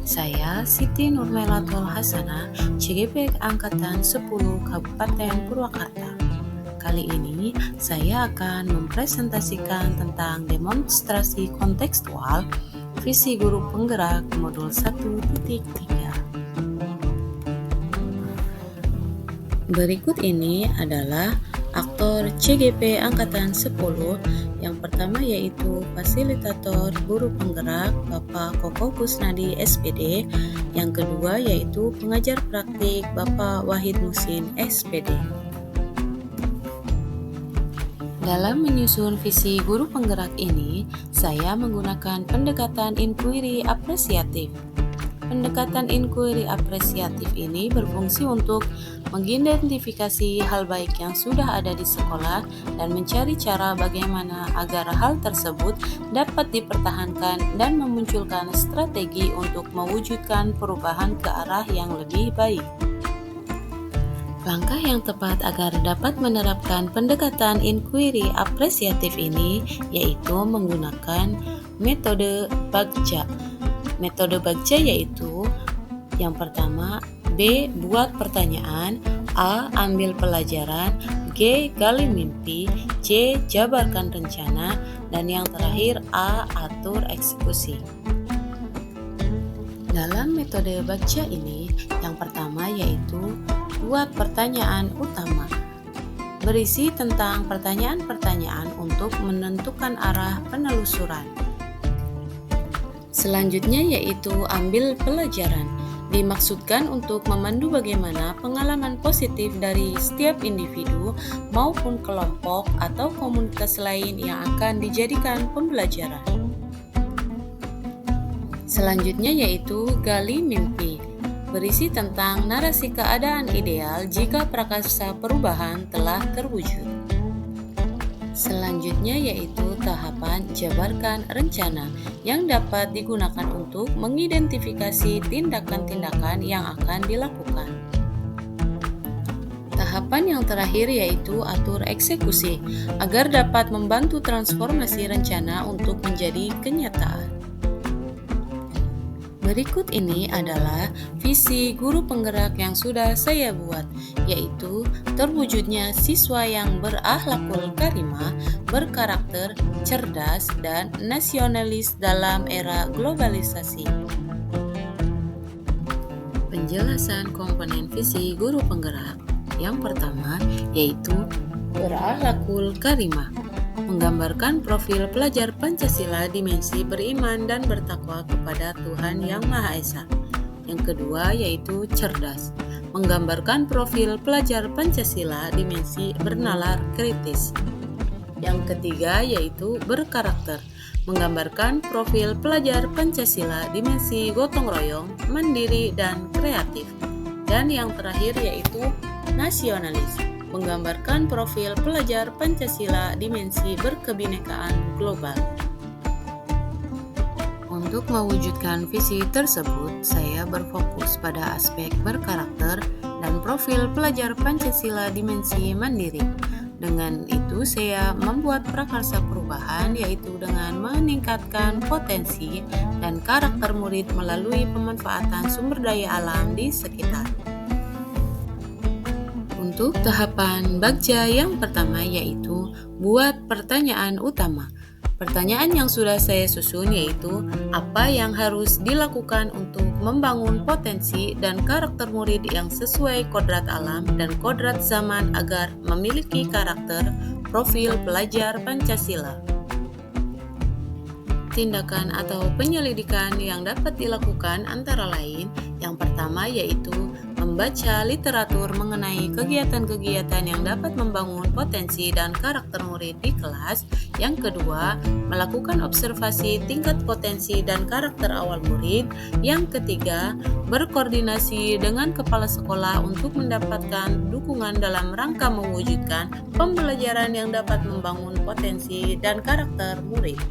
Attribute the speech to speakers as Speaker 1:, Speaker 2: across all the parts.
Speaker 1: Saya Siti Nurmelatul Hasanah, CGP Angkatan 10 Kabupaten Purwakarta. Kali ini saya akan mempresentasikan tentang demonstrasi kontekstual visi guru penggerak modul 1.3. Berikut ini adalah aktor CGP Angkatan 10. Yang pertama yaitu fasilitator guru penggerak Bapak Koko Kusnadi SPD. Yang kedua yaitu pengajar praktik Bapak Wahid Musin SPD. Dalam menyusun visi guru penggerak ini, saya menggunakan pendekatan inquiry apresiatif. Pendekatan inquiry apresiatif ini berfungsi untuk mengidentifikasi hal baik yang sudah ada di sekolah dan mencari cara bagaimana agar hal tersebut dapat dipertahankan dan memunculkan strategi untuk mewujudkan perubahan ke arah yang lebih baik. Langkah yang tepat agar dapat menerapkan pendekatan inquiry apresiatif ini yaitu menggunakan metode Bagja. Metode Bagja yaitu yang pertama, B. Buat pertanyaan, A. Ambil pelajaran, G. Gali mimpi, C. Jabarkan rencana, dan yang terakhir A. Atur eksekusi. Dalam metode Bagja ini, yang pertama yaitu buat pertanyaan utama. Berisi tentang pertanyaan-pertanyaan untuk menentukan arah penelusuran. Selanjutnya yaitu ambil pelajaran. Dimaksudkan untuk memandu bagaimana pengalaman positif dari setiap individu maupun kelompok atau komunitas lain yang akan dijadikan pembelajaran. Selanjutnya yaitu gali mimpi. Berisi tentang narasi keadaan ideal jika prakarsa perubahan telah terwujud. Selanjutnya yaitu tahapan jabarkan rencana yang dapat digunakan untuk mengidentifikasi tindakan-tindakan yang akan dilakukan. Tahapan yang terakhir yaitu atur eksekusi agar dapat membantu transformasi rencana untuk menjadi kenyataan. Berikut ini adalah visi guru penggerak yang sudah saya buat, yaitu terwujudnya siswa yang berakhlakul karimah, berkarakter, cerdas, dan nasionalis dalam era globalisasi. Penjelasan komponen visi guru penggerak. Yang pertama yaitu berakhlakul karimah. Menggambarkan profil pelajar Pancasila dimensi beriman dan bertakwa kepada Tuhan Yang Maha Esa. Yang kedua yaitu cerdas. Menggambarkan profil pelajar Pancasila dimensi bernalar kritis. Yang ketiga yaitu berkarakter. Menggambarkan profil pelajar Pancasila dimensi gotong royong, mandiri, dan kreatif. Dan yang terakhir yaitu nasionalis. Menggambarkan profil pelajar Pancasila dimensi berkebinekaan global. Untuk mewujudkan visi tersebut, saya berfokus pada aspek berkarakter dan profil pelajar Pancasila dimensi mandiri. Dengan itu, saya membuat prakarsa perubahan yaitu dengan meningkatkan potensi dan karakter murid melalui pemanfaatan sumber daya alam di sekitar. Untuk tahapan Bagja yang pertama yaitu buat pertanyaan utama. Pertanyaan yang sudah saya susun yaitu apa yang harus dilakukan untuk membangun potensi dan karakter murid yang sesuai kodrat alam dan kodrat zaman agar memiliki karakter profil pelajar Pancasila. Tindakan atau penyelidikan yang dapat dilakukan antara lain yang pertama yaitu membaca literatur mengenai kegiatan-kegiatan yang dapat membangun potensi dan karakter murid di kelas. Yang kedua, melakukan observasi tingkat potensi dan karakter awal murid. Yang ketiga, berkoordinasi dengan kepala sekolah untuk mendapatkan dukungan dalam rangka mewujudkan pembelajaran yang dapat membangun potensi dan karakter murid.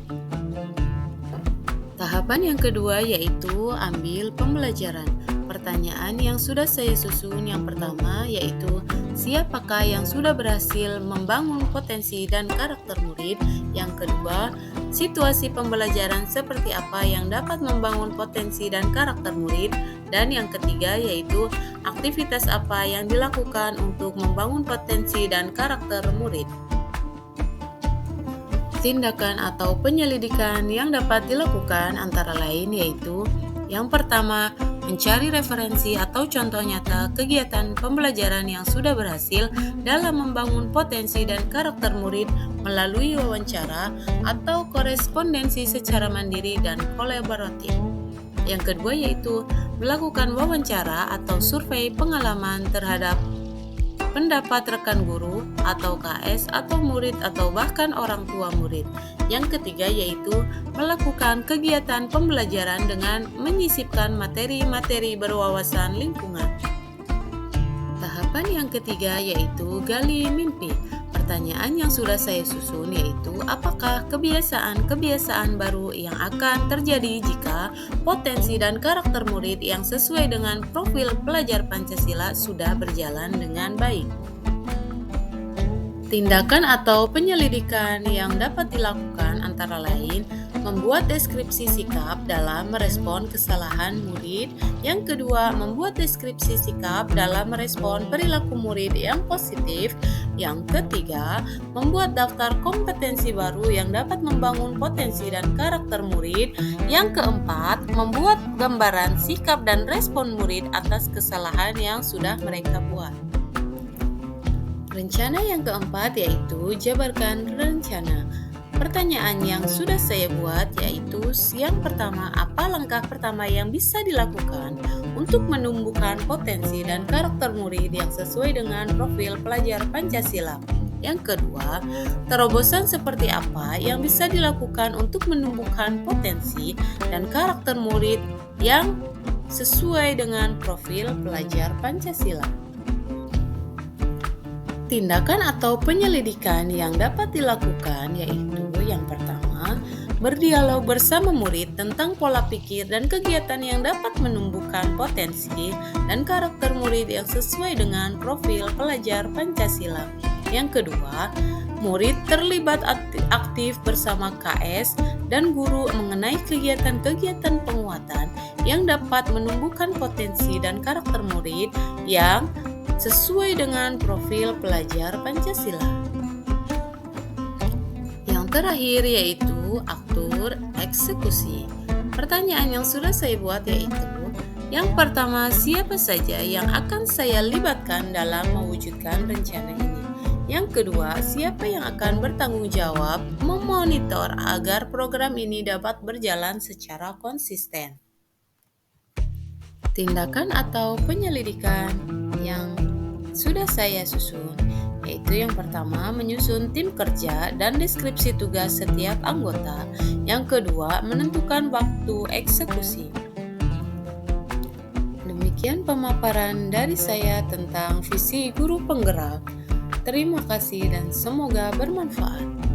Speaker 1: Tahapan yang kedua yaitu ambil pembelajaran. Pertanyaan yang sudah saya susun yang pertama yaitu siapakah yang sudah berhasil membangun potensi dan karakter murid? Yang kedua, situasi pembelajaran seperti apa yang dapat membangun potensi dan karakter murid? Dan yang ketiga yaitu aktivitas apa yang dilakukan untuk membangun potensi dan karakter murid. Tindakan atau penyelidikan yang dapat dilakukan antara lain yaitu yang pertama, mencari referensi atau contoh nyata kegiatan pembelajaran yang sudah berhasil dalam membangun potensi dan karakter murid melalui wawancara atau korespondensi secara mandiri dan kolaboratif. Yang kedua yaitu melakukan wawancara atau survei pengalaman terhadap pendapat rekan guru atau KS atau murid atau bahkan orang tua murid. Yang ketiga yaitu melakukan kegiatan pembelajaran dengan menyisipkan materi-materi berwawasan lingkungan. Tahapan yang ketiga yaitu gali mimpi. Pertanyaan yang sudah saya susun yaitu apakah kebiasaan-kebiasaan baru yang akan terjadi jika potensi dan karakter murid yang sesuai dengan profil pelajar Pancasila sudah berjalan dengan baik. Tindakan atau penyelidikan yang dapat dilakukan antara lain membuat deskripsi sikap dalam merespon kesalahan murid. Yang kedua, membuat deskripsi sikap dalam merespon perilaku murid yang positif. Yang ketiga, membuat daftar kompetensi baru yang dapat membangun potensi dan karakter murid. Yang keempat, membuat gambaran sikap dan respon murid atas kesalahan yang sudah mereka buat. Rencana yang keempat yaitu jabarkan rencana. Pertanyaan yang sudah saya buat yaitu yang pertama, apa langkah pertama yang bisa dilakukan untuk menumbuhkan potensi dan karakter murid yang sesuai dengan profil pelajar Pancasila? Yang kedua, terobosan seperti apa yang bisa dilakukan untuk menumbuhkan potensi dan karakter murid yang sesuai dengan profil pelajar Pancasila? Tindakan atau penyelidikan yang dapat dilakukan yaitu yang pertama, berdialog bersama murid tentang pola pikir dan kegiatan yang dapat menumbuhkan potensi dan karakter murid yang sesuai dengan profil pelajar Pancasila. Yang kedua, murid terlibat aktif bersama KS dan guru mengenai kegiatan-kegiatan penguatan yang dapat menumbuhkan potensi dan karakter murid yang sesuai dengan profil pelajar Pancasila. Yang terakhir yaitu atur eksekusi. Pertanyaan yang sudah saya buat yaitu yang pertama, siapa saja yang akan saya libatkan dalam mewujudkan rencana ini? Yang kedua, siapa yang akan bertanggung jawab memonitor agar program ini dapat berjalan secara konsisten? Tindakan atau penyelidikan yang sudah saya susun yaitu yang pertama, menyusun tim kerja dan deskripsi tugas setiap anggota. Yang kedua, menentukan waktu eksekusi. Demikian pemaparan dari saya tentang visi guru penggerak. Terima kasih dan semoga bermanfaat.